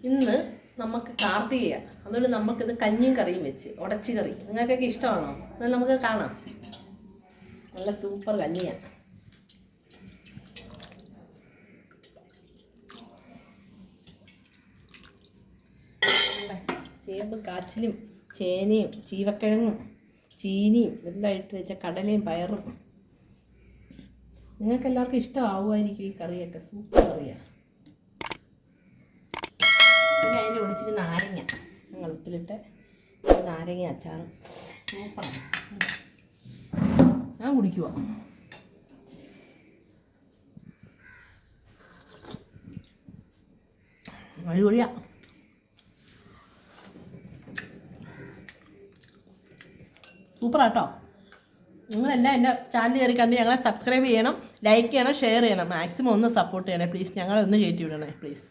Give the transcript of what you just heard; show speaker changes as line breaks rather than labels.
ഇന്ന് നമുക്ക് കാർത്തികയ, അതുകൊണ്ട് നമുക്കിത് കഞ്ഞിയും കറിയും വെച്ച് ഉടച്ചു കറി നിങ്ങൾക്കൊക്കെ ഇഷ്ടമാണോ? എന്നാൽ നമുക്ക് കാണാം. നല്ല സൂപ്പർ കഞ്ഞിയാണ്. ചേമ്പ് കാച്ചിലും ചേനയും ചീവക്കിഴങ്ങും ചീനിയും എല്ലാം ഇട്ട് വെച്ച കടലയും പയറും. നിങ്ങൾക്ക് എല്ലാവർക്കും ഇഷ്ടമാവുമായിരിക്കും ഈ കറിയൊക്കെ. സൂപ്പർ കറിയാണ്. പിന്നെ അതിൻ്റെ ഒടിച്ചിട്ട് നാരങ്ങ ഞങ്ങൾ ഉപ്പിലിട്ട് നാരങ്ങ അച്ചാറും സൂപ്പറാണ്. ഞാൻ കുടിക്കുക. അടിപൊളിയാ. സൂപ്പറാട്ടോ. നിങ്ങളെല്ലാം എൻ്റെ ചാനൽ കയറി കണ്ട് ഞങ്ങളെ സബ്സ്ക്രൈബ് ചെയ്യണം, ലൈക്ക് ചെയ്യണം, ഷെയർ ചെയ്യണം. മാക്സിമം ഒന്ന് സപ്പോർട്ട് ചെയ്യണേ പ്ലീസ്. ഞങ്ങളെ ഒന്ന് കയറ്റി വിടണേ പ്ലീസ്.